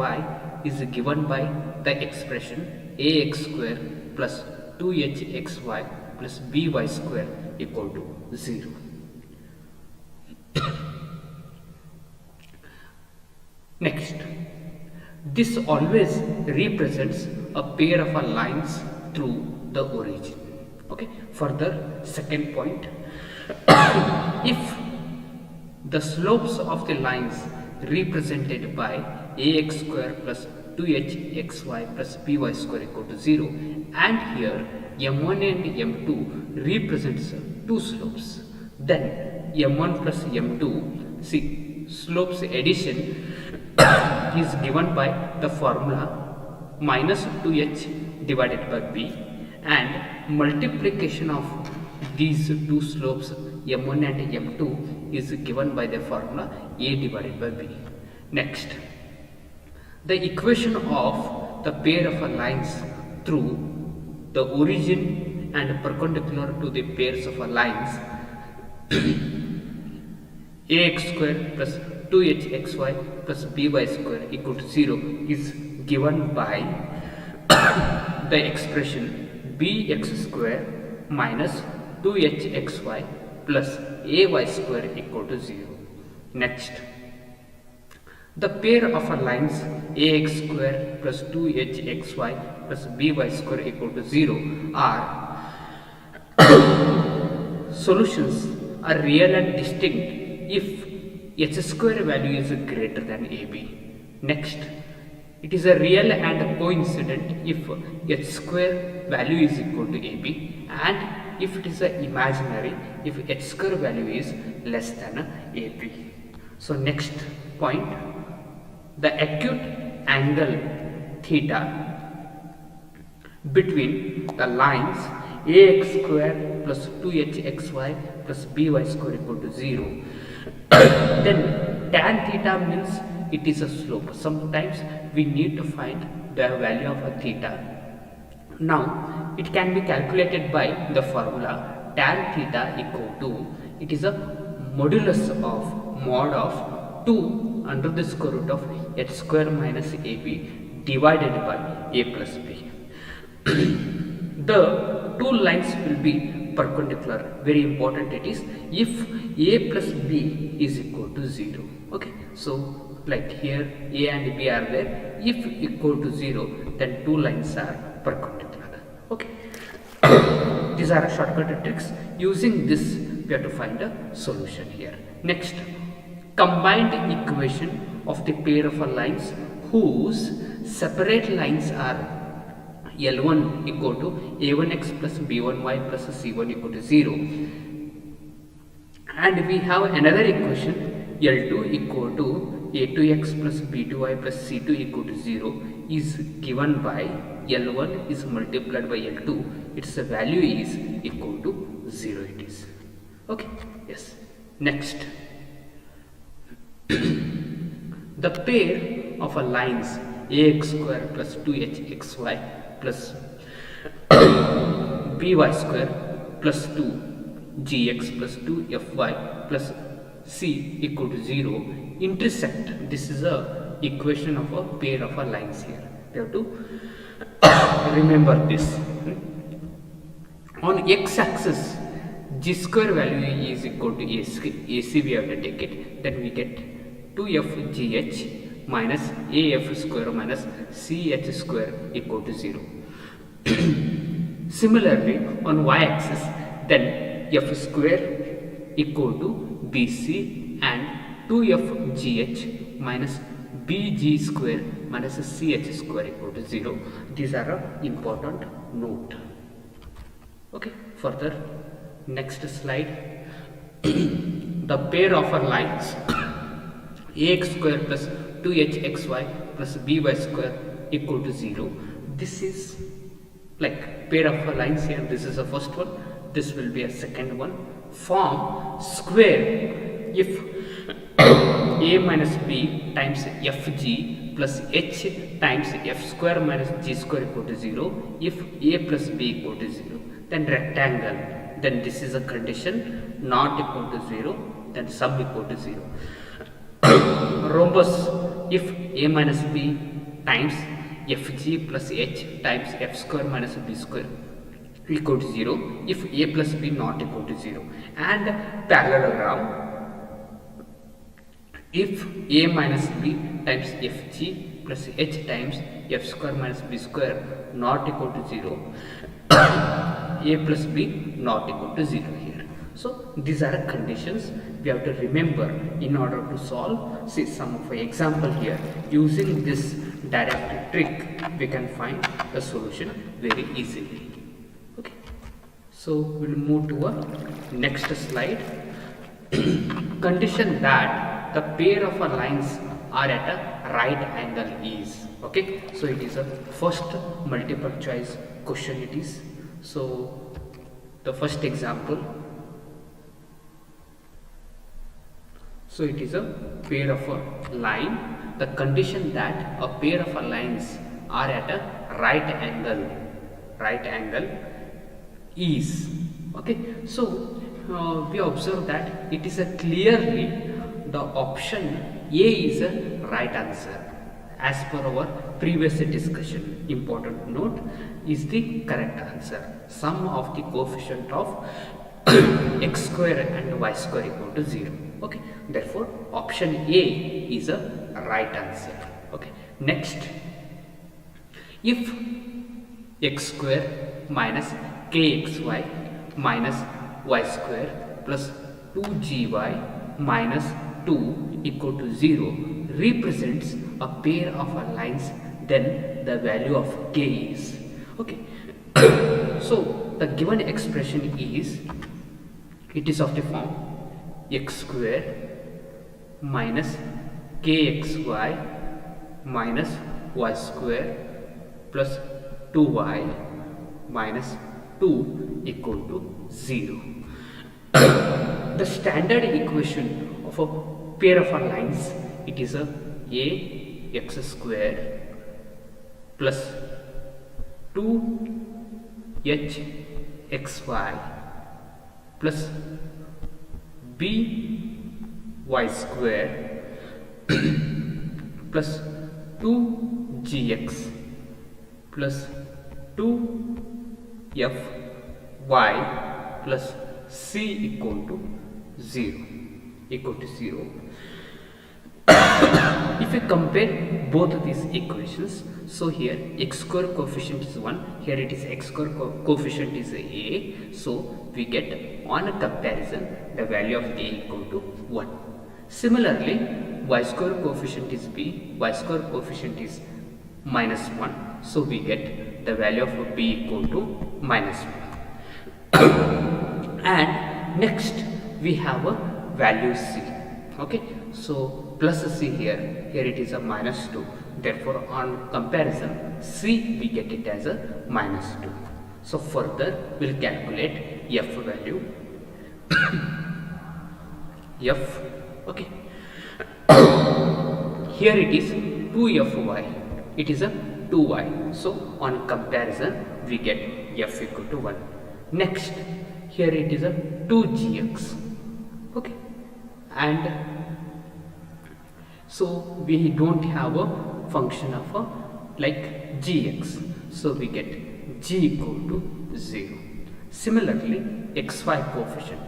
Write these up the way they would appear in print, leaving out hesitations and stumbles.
y is given by the expression ax square plus 2hxy plus by square equal to 0. Next, this always represents a pair of lines through the origin. Okay. Further, second point, if the slopes of the lines represented by ax square plus 2hxy plus by square equal to 0, and here m1 and m2 represents two slopes, then m1 plus m2, see, slopes addition is given by the formula minus 2h divided by b, and multiplication of these two slopes m1 and m2 is given by the formula a divided by b. Next, the equation of the pair of lines through the origin and perpendicular to the pairs of lines ax square plus 2hxy plus by square equal to 0 is given by the expression bx square minus 2hxy plus ay square equal to 0. Next, the pair of lines ax square plus 2hxy plus by square equal to 0 are solutions are real and distinct if h square value is greater than ab. Next, it is a real and coincident if h square value is equal to ab, and if it is a imaginary if h square value is less than ab. So next point, the acute angle theta between the lines ax square plus 2hxy plus by square equal to 0, then tan theta means it is a slope. Sometimes we need to find the value of a theta. Now it can be calculated by the formula tan theta equal to, it is a modulus of mod of 2 under the square root of h square minus ab divided by a plus b. The two lines will be perpendicular. Very important it is if a plus b is equal to 0. Okay, so like here a and b are there, if equal to 0 then two lines are perpendicular. Okay. These are shortcut tricks. Using this we have to find a solution here. Next, combined equation of the pair of lines whose separate lines are L1 equal to a1x plus b1y plus c1 equal to 0, and we have another equation L2 equal to a2x plus b2y plus c2 equal to 0 is given by L1 is multiplied by L2, its value is equal to 0 it is. Okay, yes. Next, the pair of lines ax square plus 2hxy plus by square plus 2gx plus 2fy plus c equal to 0 intersect. This is a equation of a pair of lines here. You have to remember this. On x-axis, g square value is equal to ac, we have to take it. Then we get 2fgh minus af square minus ch square equal to 0. Similarly, on y-axis, then f square equal to bc and 2fgh minus bg square minus ch square equal to 0. These are an important note. Okay, further, next slide. The pair of lines ax square plus 2hxy plus by square equal to 0. This is like pair of lines here. This is the first one, this will be a second one. Form square if a minus b times fg plus h times f square minus g square equal to 0 if a plus b equal to 0. Then rectangle, then this is a condition, not equal to 0, then sub equal to 0. Rhombus, if a minus b times fg plus h times f square minus b square equal to 0 if a plus b not equal to 0, and parallelogram if a minus b times fg plus h times f square minus b square not equal to 0, a plus b not equal to 0 here. So these are conditions we have to remember in order to solve. See some of the example here. Using this direct trick we can find the solution very easily. Okay, so we'll move to a next slide. Condition that the pair of lines are at a right angle is. Okay, so it is a first multiple choice question it is. So the first example, so it is a pair of a line. The condition that a pair of lines are at a right angle is. Okay, so we observe that it is a clearly the option A is a right answer as per our previous discussion. Important note, is the correct answer. Sum of the coefficient of x square and y square equal to 0. Okay, therefore option A is a right answer. Okay, next, if x square minus kxy minus y square plus 2gy minus 2 equal to 0 represents a pair of lines, then the value of k is. Okay, so the given expression is, it is of the form x square minus kxy minus y square plus 2y minus 2 equal to 0. The standard equation of a pair of lines, it is a x square plus 2hxy plus by square plus 2gx plus 2fy plus c equal to 0. If we compare both these equations, so here x square coefficient is 1, here it is x square coefficient is a, so we get on a comparison the value of a equal to 1. Similarly, y square coefficient is b, y square coefficient is minus 1, so we get the value of b equal to minus 1. And next we have a value c. Okay, so plus c here it is a minus 2, therefore on comparison c we get it as a minus 2. So further we'll calculate f value. F, okay, here it is 2fy, it is a 2y, so on comparison we get f equal to 1. Next, here it is a 2gx, okay, and so we don't have a function of a like gx, so we get g equal to 0. Similarly, xy coefficient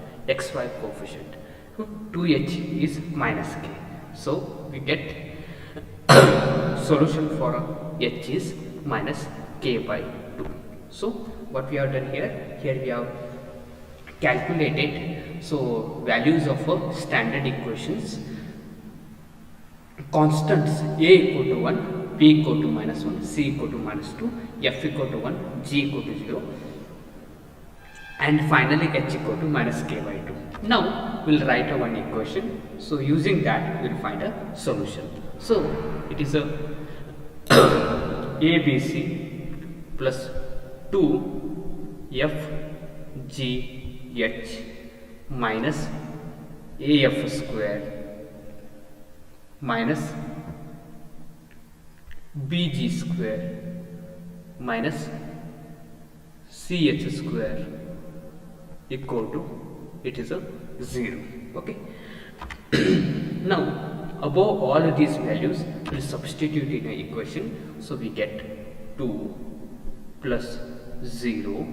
2h is minus k, so we get solution for h is minus k by 2. So what we have done here we have calculated so values of standard equations, constants a equal to 1, b equal to minus 1, c equal to minus 2, f equal to 1, g equal to 0, and finally h equal to minus k by 2. Now we'll write a one equation, so using that we'll find a solution. So it is a abc plus 2fgh minus af square minus bg square minus ch square equal to, it is a 0. Okay. Now above all these values we'll substitute in an equation. So we get 2 plus 0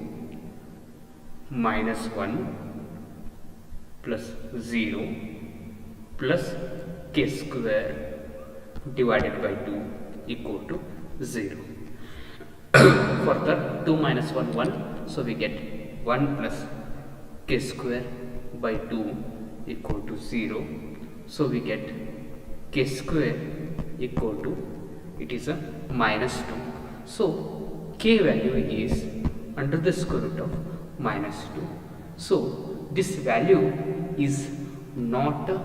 minus 1 plus 0 plus k square divided by 2 equal to 0. Further, 2 minus 1 1, so we get 1 plus k square by 2 equal to 0. So we get k square equal to, it is a minus 2. So k value is under the square root of minus 2. So this value is not a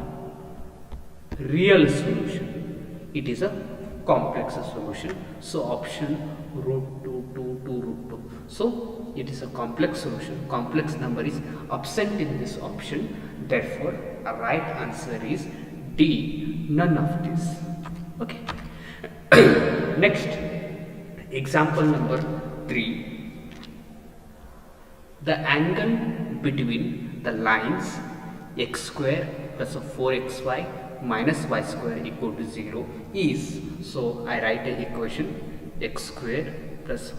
real solution, it is a complex solution. So option root 2 to root 2. So it is a complex solution. Complex number is absent in this option. Therefore, a right answer is D, none of this. Okay. Next, example number 3. The angle between the lines x square plus 4xy minus y square equal to 0 is, so I write an equation, x square plus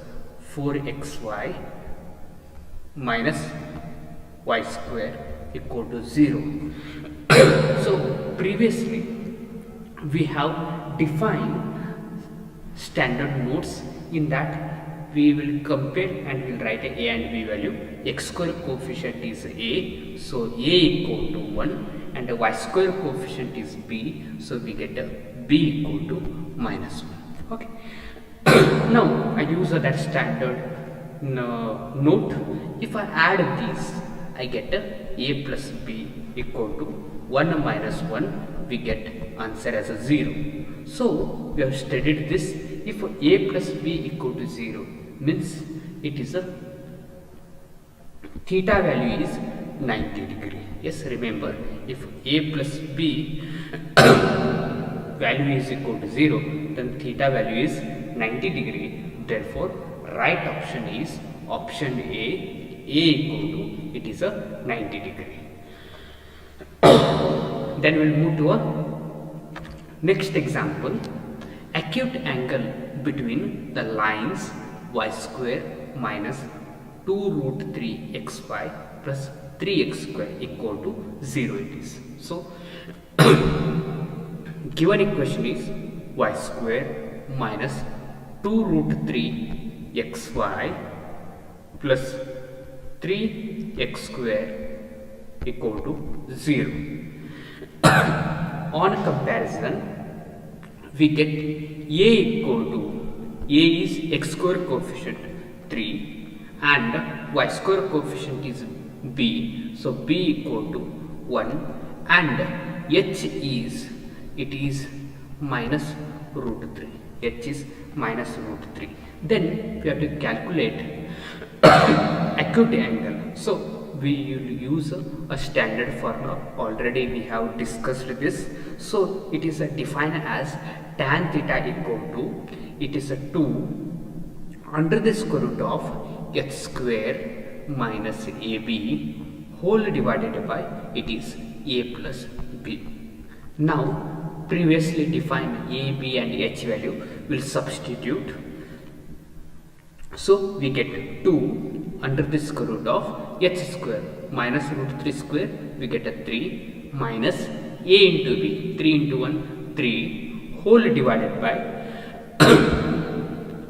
4xy minus y square equal to 0. So previously we have defined standard notes, in that we will compare and we will write a and b value. X square coefficient is a, so a equal to 1, and the y square coefficient is b, so we get a b equal to minus 1. Okay. Now I use that standard note. If I add these, I get a plus b equal to 1 minus 1, we get answer as a 0. So we have studied this. If a plus b equal to 0 means it is a theta value is 90 degree. Yes, remember, if a plus b value is equal to 0, then theta value is 90 degree. Therefore, right option is option A equal to, it is a 90 degree. Then we'll move to a next example. Acute angle between the lines y square minus 2 root 3 xy plus 3x square equal to 0 it is. So given equation is y square minus 2 root 3 xy plus 3x square equal to 0. On comparison, we get a equal to, a is x square coefficient 3 and y square coefficient is b, so b equal to 1, and h is, it is minus root 3, h is minus root 3. Then we have to calculate acute angle. So we will use a standard formula, already we have discussed this. So it is defined as tan theta equal to, it is a 2 under the square root of x square minus ab whole divided by, it is a plus b. Now previously defined a, b and h value will substitute. So we get 2 under the square root of h square minus root 3 square, we get a 3 minus a into b, 3 into 1 3 whole divided by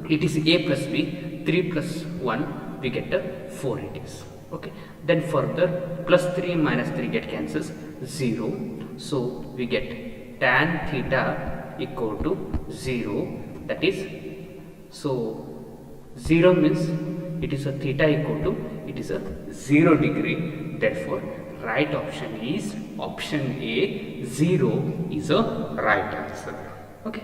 it is a plus b, 3 plus 1 we get a 4 it is. Okay. Then further plus 3 minus 3 get cancels, 0. So we get tan theta equal to 0, that is, so 0 means it is a theta equal to, it is a 0 degree. Therefore, right option is option A, 0 is a right answer. Okay.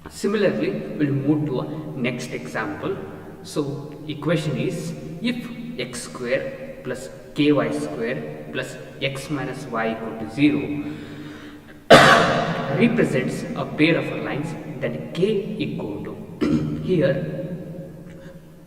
Similarly, we'll move to a next example. So equation is, if x square plus ky square plus x minus y equal to 0 represents a pair of lines, then k equal to, here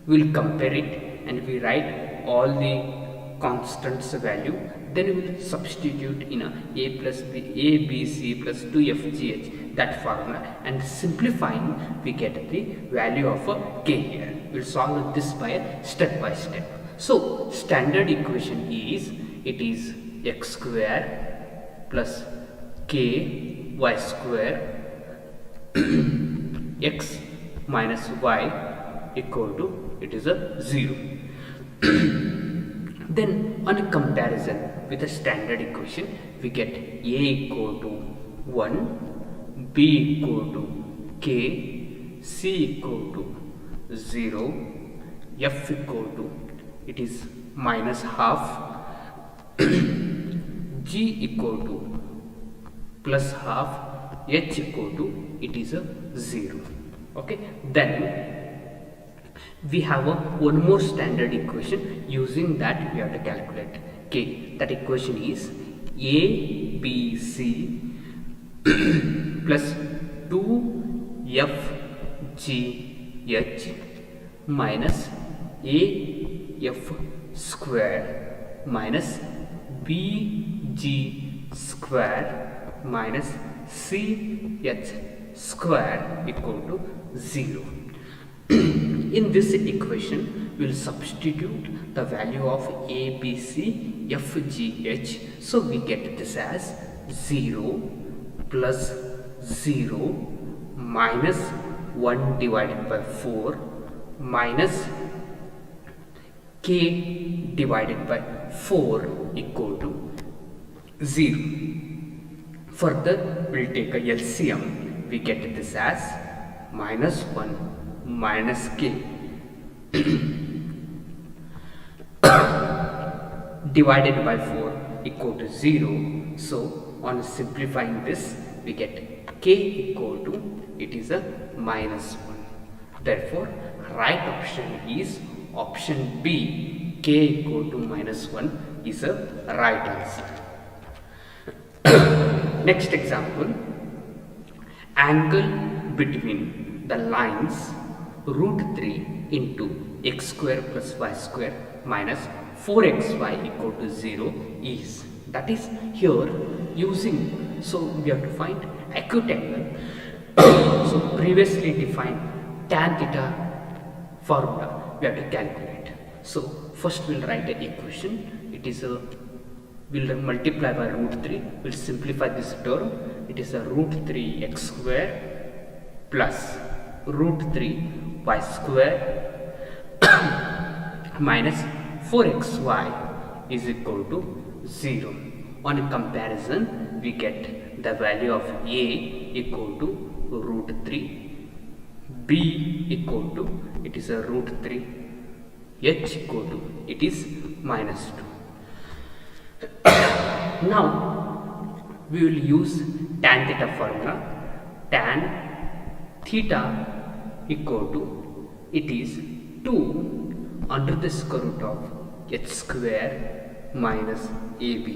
we will compare it and we write all the constants value, Then we will substitute in a plus b, a b c plus 2fgh, that formula, and simplifying we get the value of k here. We will solve this by step by step. So standard equation is, it is x square plus k y square x minus y equal to, it is a 0. Then on a comparison with a standard equation, we get a equal to 1, b equal to k, c equal to 0, f equal to, it is minus half, g equal to plus half, h equal to, it is a 0. Okay, then we have one more standard equation. Using that we have to calculate k. That equation is a b c plus 2f g h minus a f square minus b g square minus c h square equal to 0. In this equation, we will substitute the value of a, b, c, f, g, h. So we get this as 0 plus 0 minus 1 divided by 4 minus k divided by 4 equal to 0. Further, we will take a LCM. We get this as minus 1 minus k divided by 4 equal to 0. So on simplifying this, we get k equal to, it is a minus 1. Therefore right option is option B, k equal to minus 1 is a right answer. Next example, angle between the lines root 3 into x square plus y square minus 4xy equal to 0 is, that is here using, so we have to find acute angle. So previously defined tan theta formula we have to calculate. So first we will write the equation. It is a, we will multiply by root 3, we will simplify this term. It is a root 3 x square plus root 3 y square minus 4xy is equal to 0. On a comparison, we get the value of a equal to root 3, b equal to, it is a root 3, h equal to, it is minus 2. Now we will use tan theta formula. Tan theta equal to, it is 2 under the square root of h square minus ab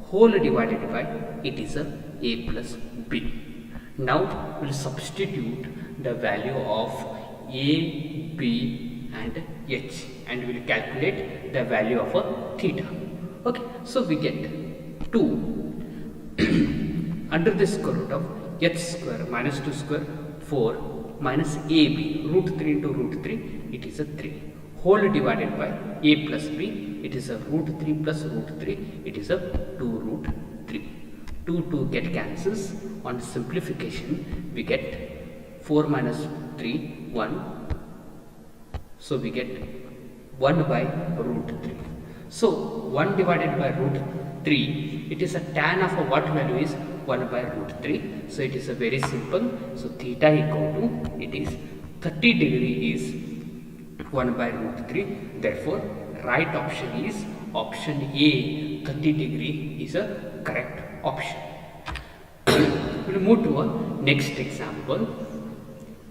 whole divided by, it is a plus b. Now we will substitute the value of a, b and h, and we will calculate the value of a theta. Okay, so we get 2 under the square root of h square minus 2 square 4 minus ab, root 3 into root 3, it is a 3, whole divided by a plus b, it is a root 3 plus root 3, it is a 2 root 3. 2 get cancels. On simplification, we get 4 minus 3, 1, so we get 1 by root 3. So 1 divided by root 3, it is a tan of a what value is 1 by root 3. So it is a very simple. So theta equal to, it is 30 degree is 1 by root 3. Therefore right option is option A, 30 degree is a correct option. We will move to a next example.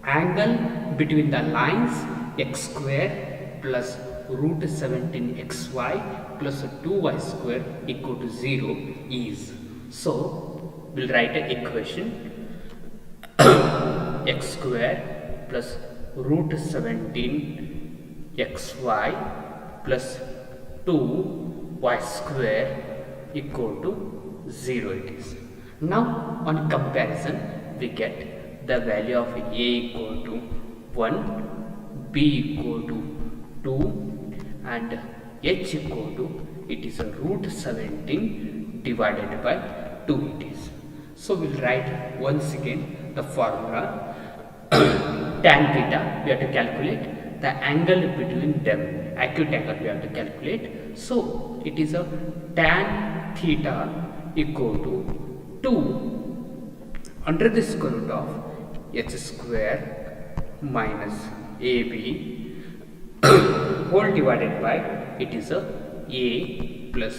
Angle between the lines x square plus root 17xy plus 2y square equal to 0 is. So we will write an equation x square plus root 17xy plus 2y square equal to 0 it is. Now on comparison we get the value of a equal to 1, b equal to 2 and h equal to, it is a root 17 divided by 2 it is. So we'll write once again the formula. Tan theta we have to calculate, the angle between them, acute angle we have to calculate. So it is a tan theta equal to 2 under the square root of h square minus ab whole divided by, it is a plus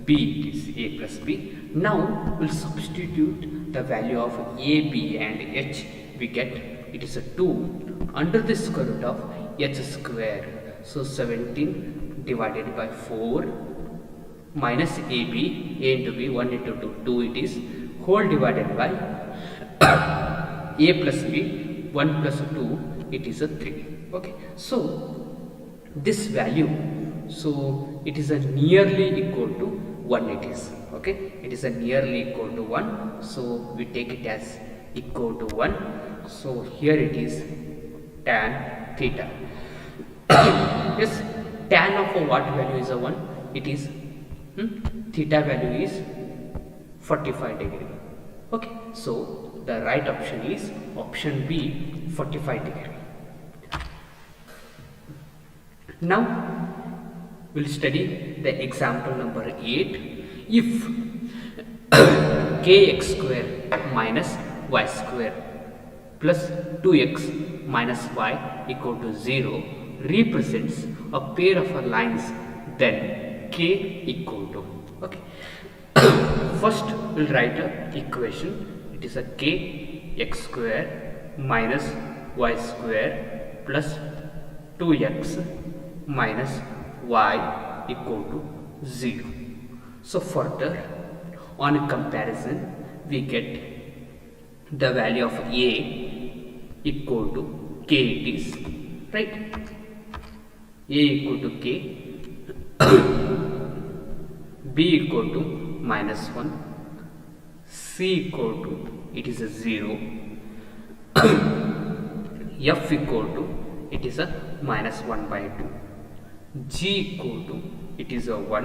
b, it is a plus b. Now we'll substitute the value of ab and h, we get it is a 2 under the square root of h square. So 17 divided by 4 minus ab, a into b, 1 into 2, 2 it is, whole divided by a plus b, 1 plus 2, it is a 3. Okay, so this value, so it is a nearly equal to 1 it is. Okay, it is a nearly equal to 1, so we take it as equal to 1. So here it is tan theta. Yes, tan of a what value is a 1? It is theta value is 45 degree. Okay, so the right option is option B, 45 degree. Now we'll study the example number 8. If kx square minus y square plus 2x minus y equal to 0 represents a pair of lines, then k equal to, okay. First we'll write a equation. It is a k x square minus y square plus 2x minus y equal to 0. So further on comparison we get the value of a equal to k it is, right? A equal to k, b equal to minus 1, c equal to, it is a 0, f equal to, it is a minus 1 by 2, g equal to, it is a 1,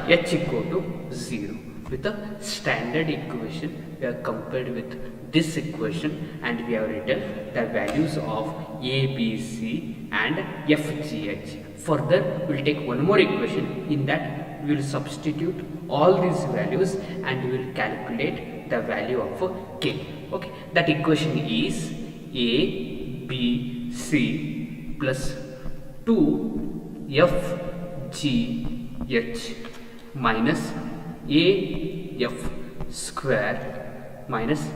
h equal to 0. With a standard equation we have compared with this equation and we have written the values of a, b, c and f, g, h. Further we will take one more equation. In that we will substitute all these values and we will calculate the value of k. Okay, that equation is a, b, c plus 2 f, g, h minus a f square minus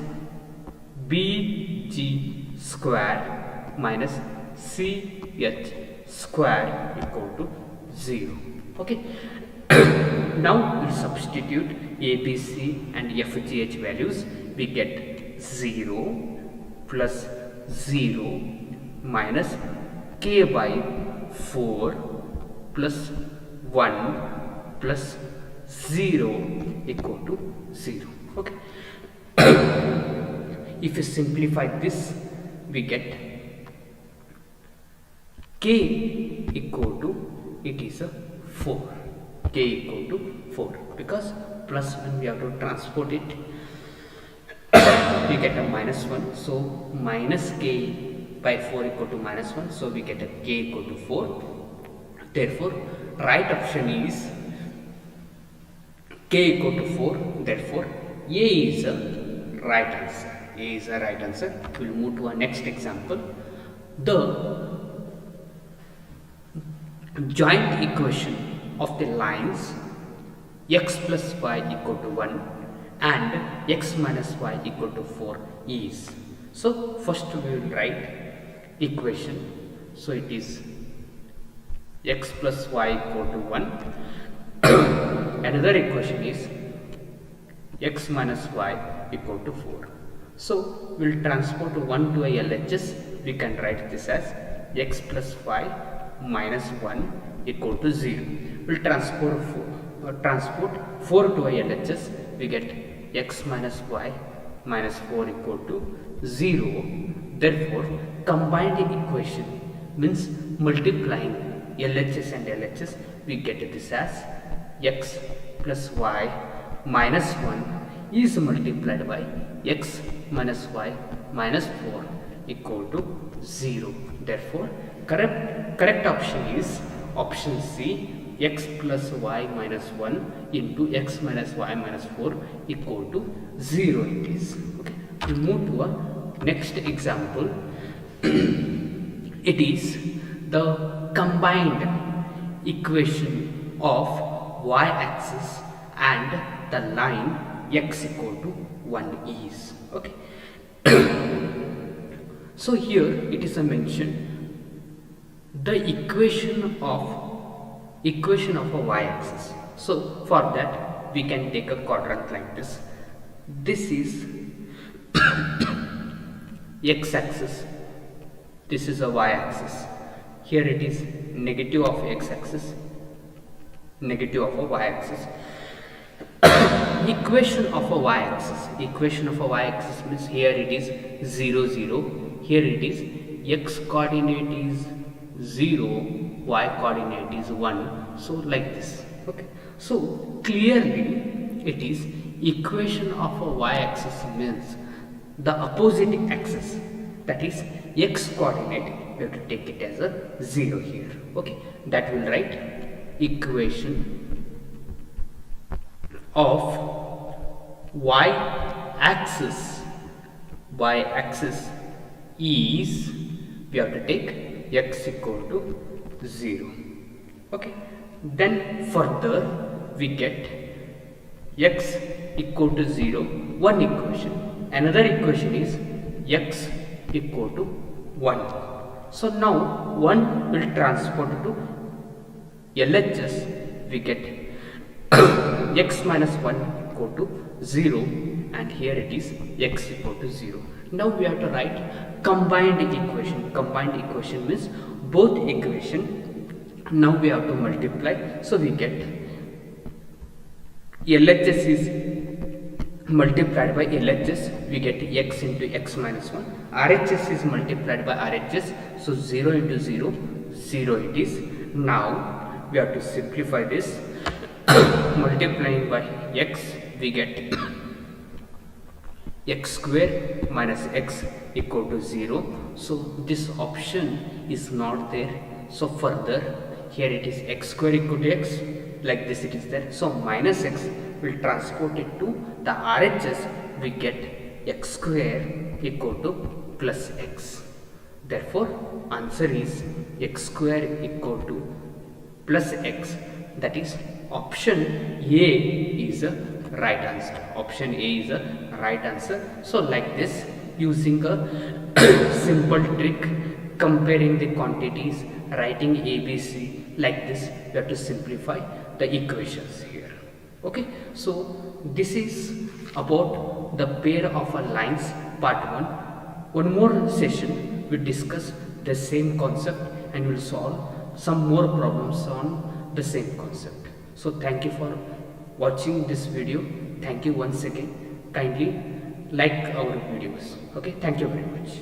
b g square minus c h square equal to 0. Okay. Now we substitute a, b, c and f, g, h values. We get 0 plus 0 minus k by 4 plus 1 plus 0 equal to 0. Okay. If you simplify this, we get k equal to, it is a 4. K equal to 4 because plus 1 we have to transport it. We get a minus 1, so minus k by 4 equal to minus 1, so we get a k equal to 4. Therefore right option is k equal to 4. Therefore A is a right answer. A is a right answer. We will move to our next example. The joint equation of the lines x plus y equal to 1 and x minus y equal to 4 is. So first we will write equation. So it is x plus y equal to 1. Another equation is x minus y equal to 4. So we will transport 1 to a LHS. We can write this as x plus y minus 1 equal to 0. We'll transport 4 to a LHS, we get x minus y minus 4 equal to 0. Therefore, combined equation means multiplying LHS and LHS, we get this as x plus y minus 1 is multiplied by x minus y minus 4 equal to 0. Therefore, correct option is option C, x plus y minus 1 into x minus y minus 4 equal to 0 it is. Okay. We move to a next example. It is the combined equation of y-axis and the line x equal to 1 is. Okay. So here it is a mention the equation of a y-axis. So for that we can take a quadrant like this. This is x-axis. This is a y-axis. Here it is negative of x-axis, negative of a y-axis. Equation of a y-axis. Equation of a y-axis means here it is 0, 0. Here it is x coordinate is 0, y coordinate is 1. So like this. Okay. So clearly it is equation of a y-axis means the opposite axis, that is x coordinate, we have to take it as a 0 here. Okay. That will write equation of y-axis is, we have to take x equal to 0. Okay. Then further we get x equal to 0, one equation. Another equation is x equal to 1. So now 1 will transport to LHS, we get x minus 1 equal to 0, and here it is x equal to 0. Now we have to write combined equation. Combined equation means both equation. Now we have to multiply. So we get LHS is multiplied by LHS. We get x into x minus 1. RHS is multiplied by RHS. So 0 into 0, 0 it is. Now we have to simplify this. Multiplying by x, we get x square minus x equal to 0. So this option is not there. So further here it is x square equal to x, like this it is there. So minus x will transport it to the RHS, we get x square equal to plus x. Therefore answer is x square equal to plus x, that is option A is a right answer. Option A is a right answer. So like this, using a simple trick, comparing the quantities, writing ABC, like this we have to simplify the equations here. Okay, so this is about the pair of lines part 1. One more session we discuss the same concept and will solve some more problems on the same concept. So thank you for watching this video. Thank you once again. Kindly like our videos. Okay, thank you very much.